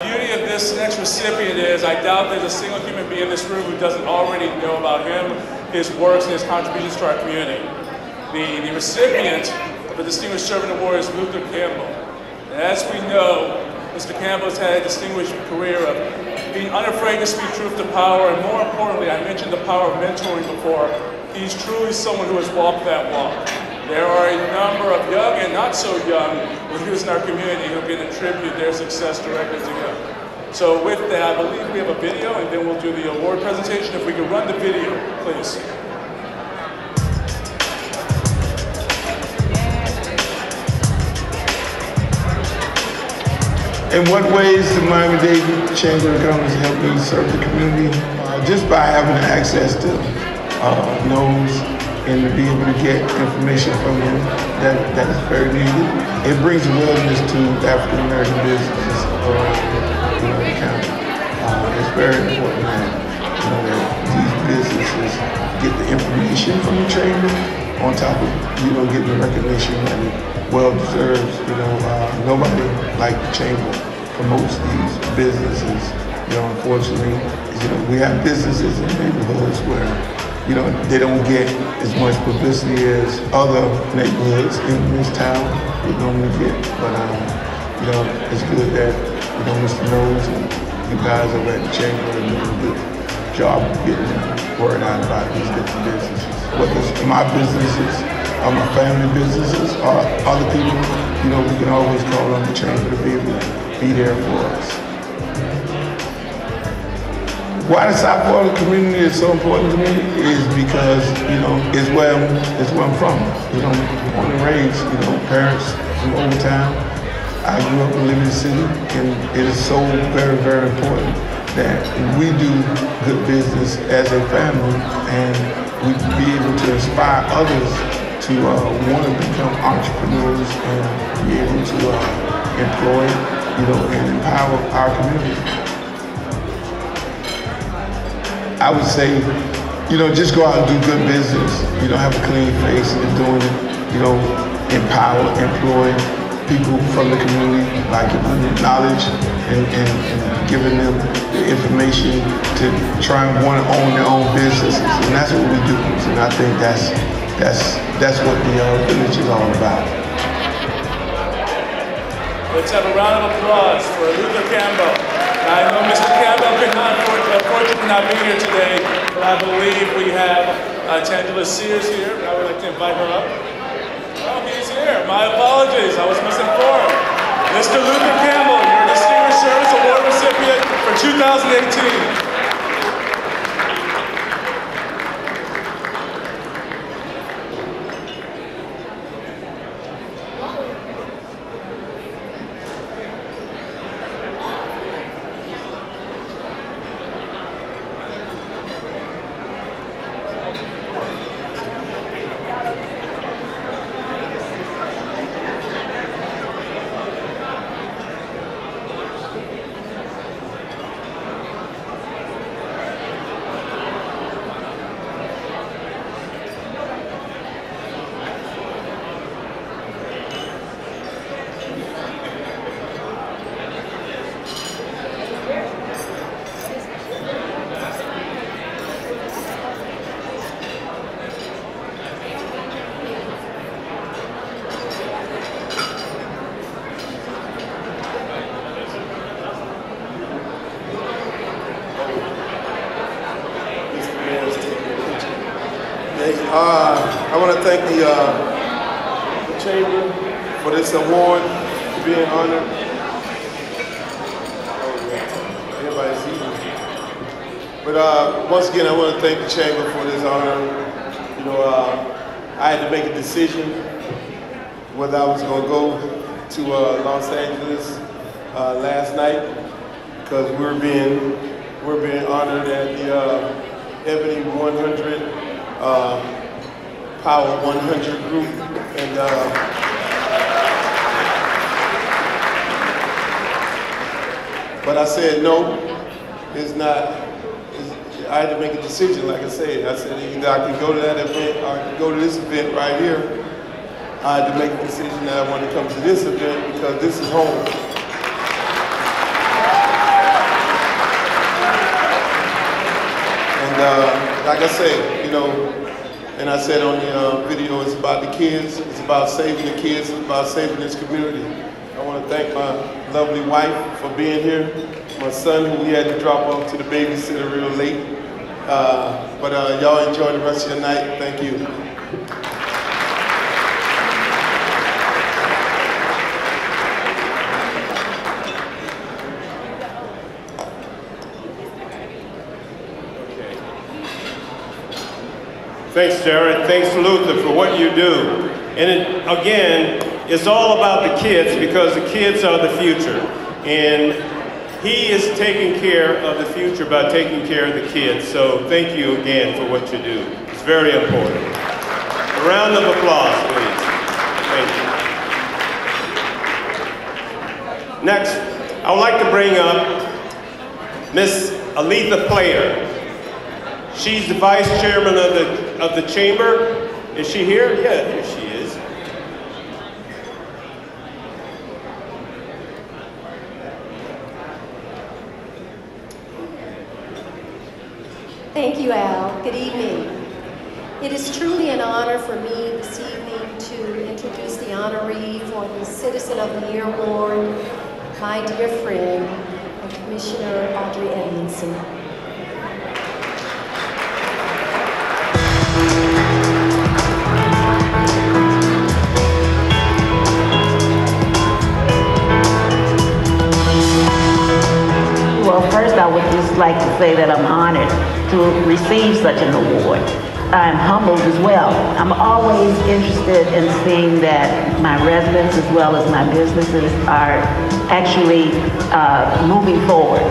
The beauty of this next recipient is I doubt there's a single human being in this room who doesn't already know about him, his works, and his contributions to our community. The recipient of the Distinguished Servant Award is Luther Campbell. And as we know, Mr. Campbell has had a distinguished career of being unafraid to speak truth to power, and more importantly, I mentioned the power of mentoring before. He's truly someone who has walked that walk. There are a number of young and not so young leaders in our community who can attribute their success directly to him. So with that, I believe we have a video, and then we'll do the award presentation. If we could run the video, please. In what ways the Miami-Dade Chamber of Commerce helped me serve the community? Just by having access to knows and to be able to get information from them that is very needed. It brings awareness to African American businesses around the county. It's very important that these businesses get the information from the chamber on top of getting the recognition that it well deserves. Nobody like the chamber promotes these businesses. Unfortunately, we have businesses in neighborhoods where they don't get as much publicity as other neighborhoods in this town would normally get. But it's good that Mr. Knowles and you guys over at the chamber are doing a good job of getting the word out about these different businesses. Whether it's my businesses, or my family businesses, or other people, we can always call on the chamber to be able to be there for us. Why the South Florida community is so important to me is because, it's where I'm from. Born and raised, parents from Old Town. I grew up in Liberty City, and it is so very, very important that we do good business as a family, and we be able to inspire others to want to become entrepreneurs and be able to employ, and empower our community. I would say, just go out and do good business. Have a clean face in doing it. Empower, employ people from the community by giving them knowledge and giving them the information to try and want to own their own businesses. And that's what we do. And I think that's what the village is all about. Let's have a round of applause for Luther Campbell. I know Mr. Campbell could not, unfortunately not be here today, but I believe we have Tangela Sears here. I would like to invite her up. Oh, he's here. My apologies. I was misinformed. Mr. Luther Campbell, your Distinguished Service Award recipient for 2018. I want to thank the Chamber for this award, for being honored. Everybody's eating. But once again, I want to thank the Chamber for this honor. I had to make a decision whether I was going to go to Los Angeles last night because we're being honored at the Ebony 100. Power 100 group, and but I said no, it's not. I had to make a decision, like I said. I said either I can go to that event or I can go to this event right here. I had to make a decision that I want to come to this event because this is home. like I said, you know, and I said on the video, it's about the kids, it's about saving the kids, it's about saving this community. I want to thank my lovely wife for being here, my son who we had to drop off to the babysitter real late. But y'all enjoy the rest of your night. Thank you. Thanks, Jared. Thanks, Luther, for what you do. And again, it's all about the kids because the kids are the future. And he is taking care of the future by taking care of the kids. So thank you again for what you do. It's very important. A round of applause, please. Thank you. Next, I would like to bring up Miss Aletha Player. She's the vice chairman of the chamber. Is she here? Yeah, here she is. Thank you, Al. Good evening. It is truly an honor for me this evening to introduce the honoree for the Citizen of the Year Award, my dear friend, and Commissioner Audrey Edmondson. Well, first I would just like to say that I'm honored to receive such an award. I'm humbled as well. I'm always interested in seeing that my residents as well as my businesses are actually moving forward.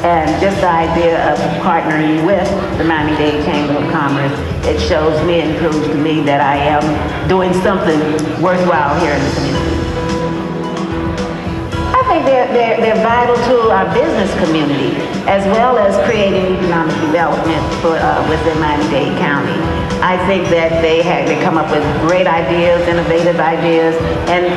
And just the idea of partnering with the Miami-Dade Chamber of Commerce, it shows me and proves to me that I am doing something worthwhile here in the community. I think they're vital to our business community, as well as creating economic development for within Miami-Dade County. I think that they come up with great ideas, innovative ideas, and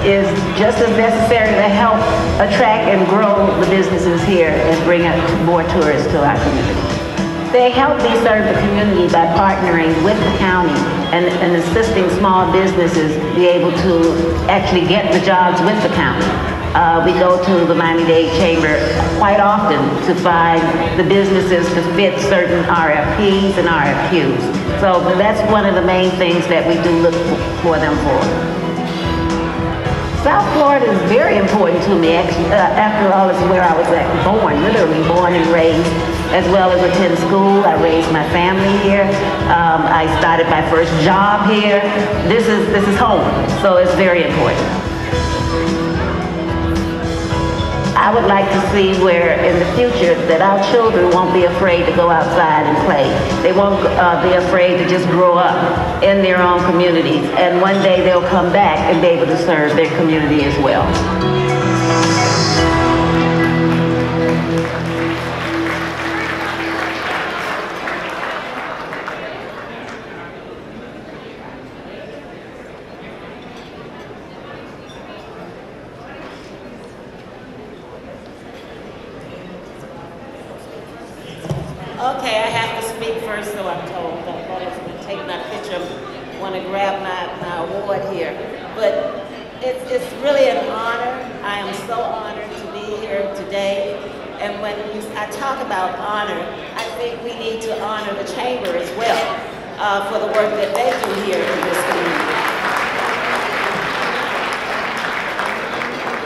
is just as necessary to help attract and grow the businesses here and bring more tourists to our community. They help me serve the community by partnering with the county and assisting small businesses be able to actually get the jobs with the county. We go to the Miami-Dade Chamber quite often to find the businesses to fit certain RFPs and RFQs. So that's one of the main things that we do look for them for. South Florida is very important to me. Actually, after all, it's where I was born, literally born and raised, as well as attend school. I raised my family here. I started my first job here. This is home, so it's very important. I would like to see where in the future that our children won't be afraid to go outside and play. They won't be afraid to just grow up in their own communities. And one day they'll come back and be able to serve their community as well. Okay, I have to speak first, so I'm told. I thought I was going to take my picture. I want to grab my award here. But it's really an honor. I am so honored to be here today. And when I talk about honor, I think we need to honor the Chamber as well for the work that they do here in this community.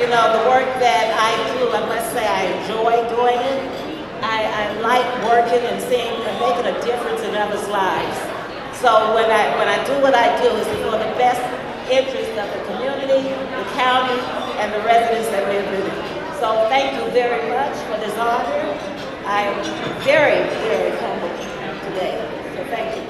You know, the work that I do, I must say I enjoy doing it. I like working and seeing and making a difference in others' lives. So when I do what I do, it's for the best interest of the community, the county, and the residents that live in it. So thank you very much for this honor. I am very, very humbled today. So thank you.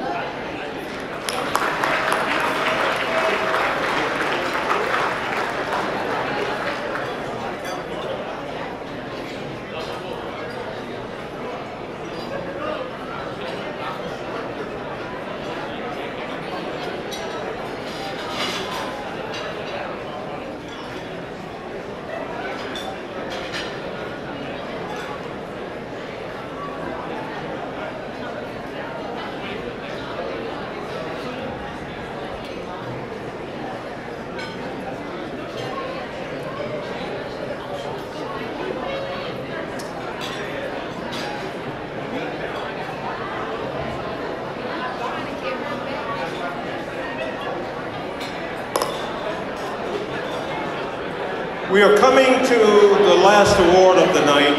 We are coming to the last award of the night,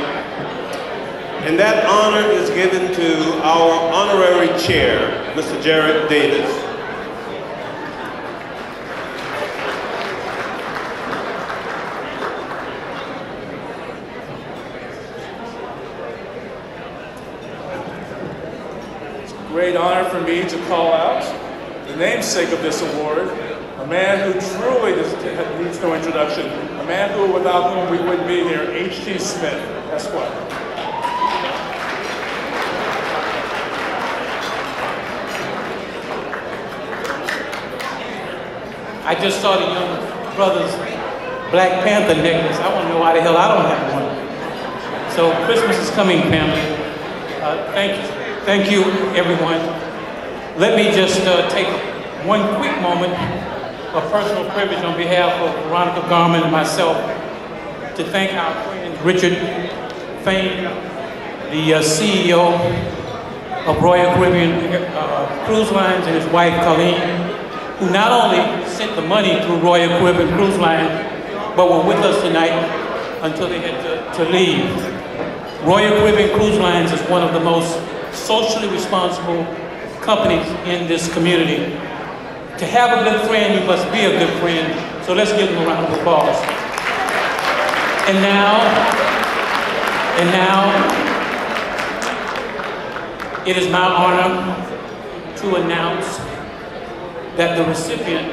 and that honor is given to our honorary chair, Mr. Jared Davis. It's a great honor for me to call out the namesake of this award, a man who truly needs no introduction, a man who, without whom we wouldn't be here, H.T. Smith, Esquire. I just saw the young brother's Black Panther necklace. I want to know why the hell I don't have one. So Christmas is coming, family. Thank you, everyone. Let me just take one quick moment of personal privilege on behalf of Veronica Garman and myself to thank our friend Richard Fain, the CEO of Royal Caribbean Cruise Lines, and his wife Colleen, who not only sent the money through Royal Caribbean Cruise Line, but were with us tonight until they had to leave. Royal Caribbean Cruise Lines is one of the most socially responsible companies in this community. To have a good friend, you must be a good friend. So let's give them a round of applause. And now, it is my honor to announce that the recipient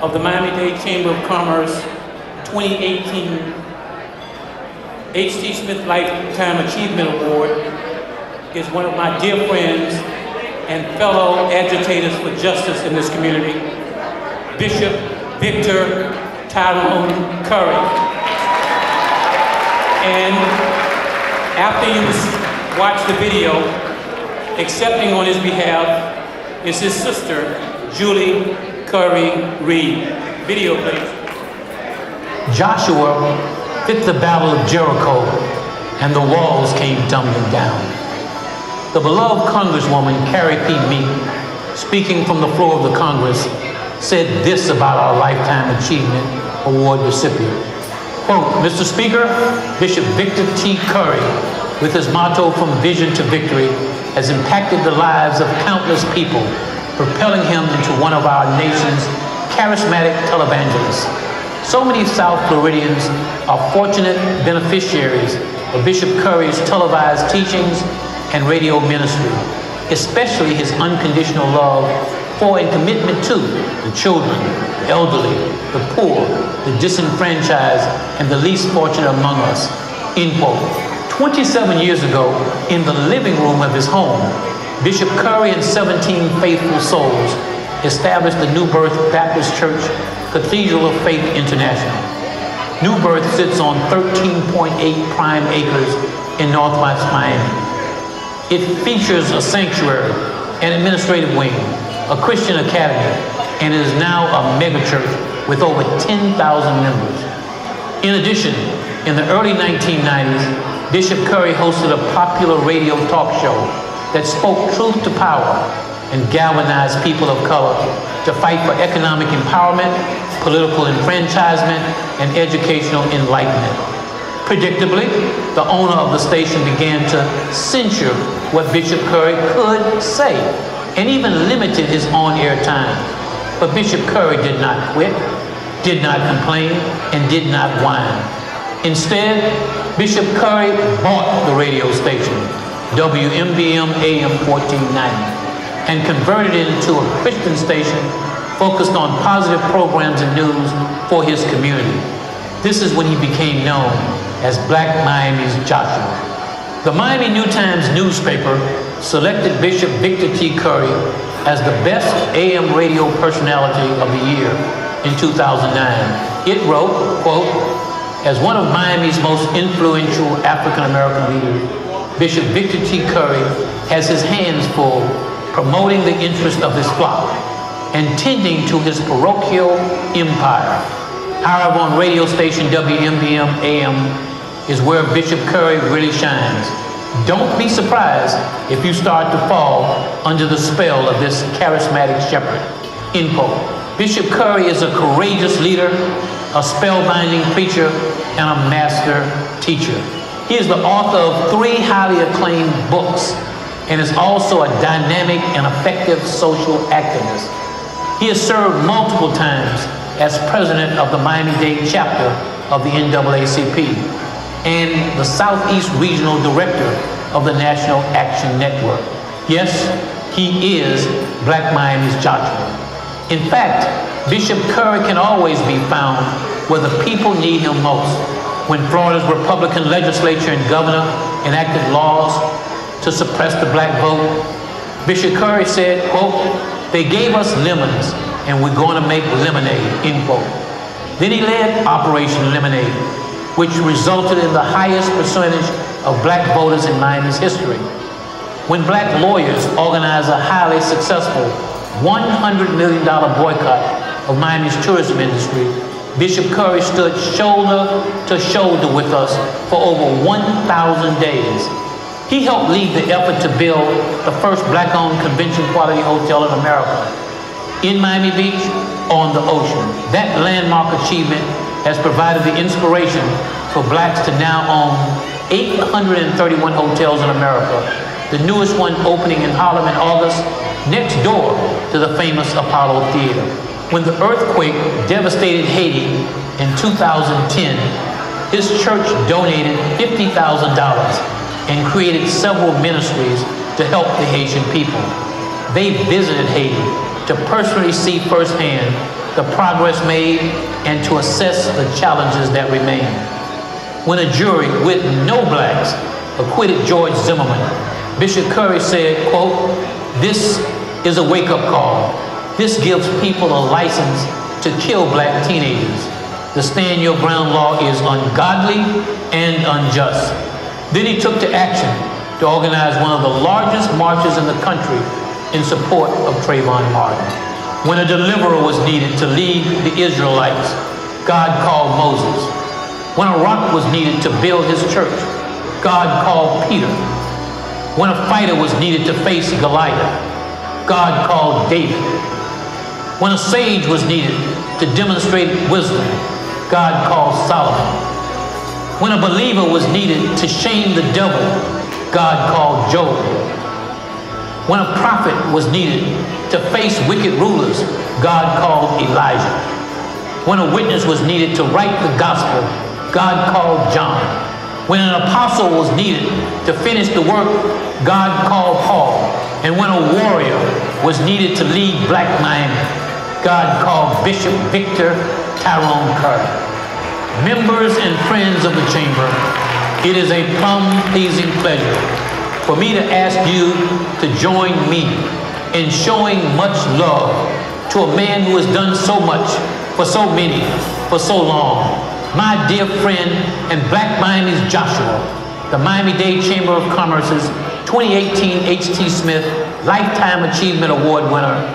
of the Miami-Dade Chamber of Commerce 2018 H.T. Smith Lifetime Achievement Award is one of my dear friends and fellow agitators for justice in this community, Bishop Victor Tyrone Curry. And after you watch the video, accepting on his behalf is his sister, Julie Curry Reed. Video, please. Joshua fit the battle of Jericho, and the walls came tumbling down. The beloved Congresswoman Carrie P. Meek, speaking from the floor of the Congress, said this about our Lifetime Achievement Award recipient. Quote, Mr. Speaker, Bishop Victor T. Curry, with his motto "From Vision to Victory," has impacted the lives of countless people, propelling him into one of our nation's charismatic televangelists. So many South Floridians are fortunate beneficiaries of Bishop Curry's televised teachings and radio ministry, especially his unconditional love for and commitment to the children, the elderly, the poor, the disenfranchised, and the least fortunate among us, end quote. 27 years ago, in the living room of his home, Bishop Curry and 17 faithful souls established the New Birth Baptist Church Cathedral of Faith International. New Birth sits on 13.8 prime acres in Northwest Miami. It features a sanctuary, an administrative wing, a Christian academy, and it is now a megachurch with over 10,000 members. In addition, in the early 1990s, Bishop Curry hosted a popular radio talk show that spoke truth to power and galvanized people of color to fight for economic empowerment, political enfranchisement, and educational enlightenment. Predictably, the owner of the station began to censure what Bishop Curry could say, and even limited his on-air time. But Bishop Curry did not quit, did not complain, and did not whine. Instead, Bishop Curry bought the radio station, WMBM AM 1490, and converted it into a Christian station focused on positive programs and news for his community. This is when he became known as Black Miami's Joshua. The Miami New Times newspaper selected Bishop Victor T. Curry as the best AM radio personality of the year in 2009. It wrote, quote, as one of Miami's most influential African-American leaders, Bishop Victor T. Curry has his hands full promoting the interest of his flock and tending to his parochial empire. However, on radio station WMBM AM is where Bishop Curry really shines. Don't be surprised if you start to fall under the spell of this charismatic shepherd, end quote. Bishop Curry is a courageous leader a spellbinding preacher, and a master teacher. He is the author of 3 highly acclaimed books and is also a dynamic and effective social activist. He has served multiple times as president of the Miami-Dade chapter of the NAACP and the Southeast Regional Director of the National Action Network. Yes, he is Black Miami's Joshua. In fact, Bishop Curry can always be found where the people need him most. When Florida's Republican legislature and governor enacted laws to suppress the black vote, Bishop Curry said, quote, "They gave us lemons and we're going to make lemonade," end quote. Then he led Operation Lemonade, which resulted in the highest percentage of black voters in Miami's history. When black lawyers organized a highly successful $100 million boycott of Miami's tourism industry, Bishop Curry stood shoulder to shoulder with us for over 1,000 days. He helped lead the effort to build the first black-owned convention-quality hotel in America, in Miami Beach, on the ocean. That landmark achievement has provided the inspiration for blacks to now own 831 hotels in America, the newest one opening in Harlem in August, next door to the famous Apollo Theater. When the earthquake devastated Haiti in 2010, his church donated $50,000 and created several ministries to help the Haitian people. They visited Haiti to personally see firsthand the progress made and to assess the challenges that remain. When a jury with no blacks acquitted George Zimmerman, Bishop Curry said, quote, "This is a wake-up call. This gives people a license to kill black teenagers. The stand your ground law is ungodly and unjust." Then he took to action to organize one of the largest marches in the country in support of Trayvon Martin. When a deliverer was needed to lead the Israelites, God called Moses. When a rock was needed to build his church, God called Peter. When a fighter was needed to face Goliath, God called David. When a sage was needed to demonstrate wisdom, God called Solomon. When a believer was needed to shame the devil, God called Job. When a prophet was needed to face wicked rulers, God called Elijah. When a witness was needed to write the gospel, God called John. When an apostle was needed to finish the work, God called Paul. And when a warrior was needed to lead Black Miami, God called Bishop Victor Tyrone Curry. Members and friends of the chamber, it is a plum-pleasing pleasure for me to ask you to join me in showing much love to a man who has done so much for so many, for so long. My dear friend and Black Miami's Joshua, the Miami-Dade Chamber of Commerce's 2018 H.T. Smith Lifetime Achievement Award winner,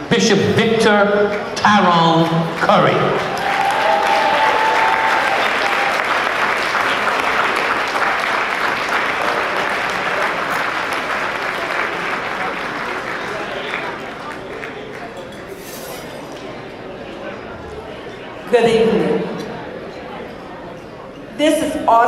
Bishop Victor Tyrone Curry. Good evening. This is awesome.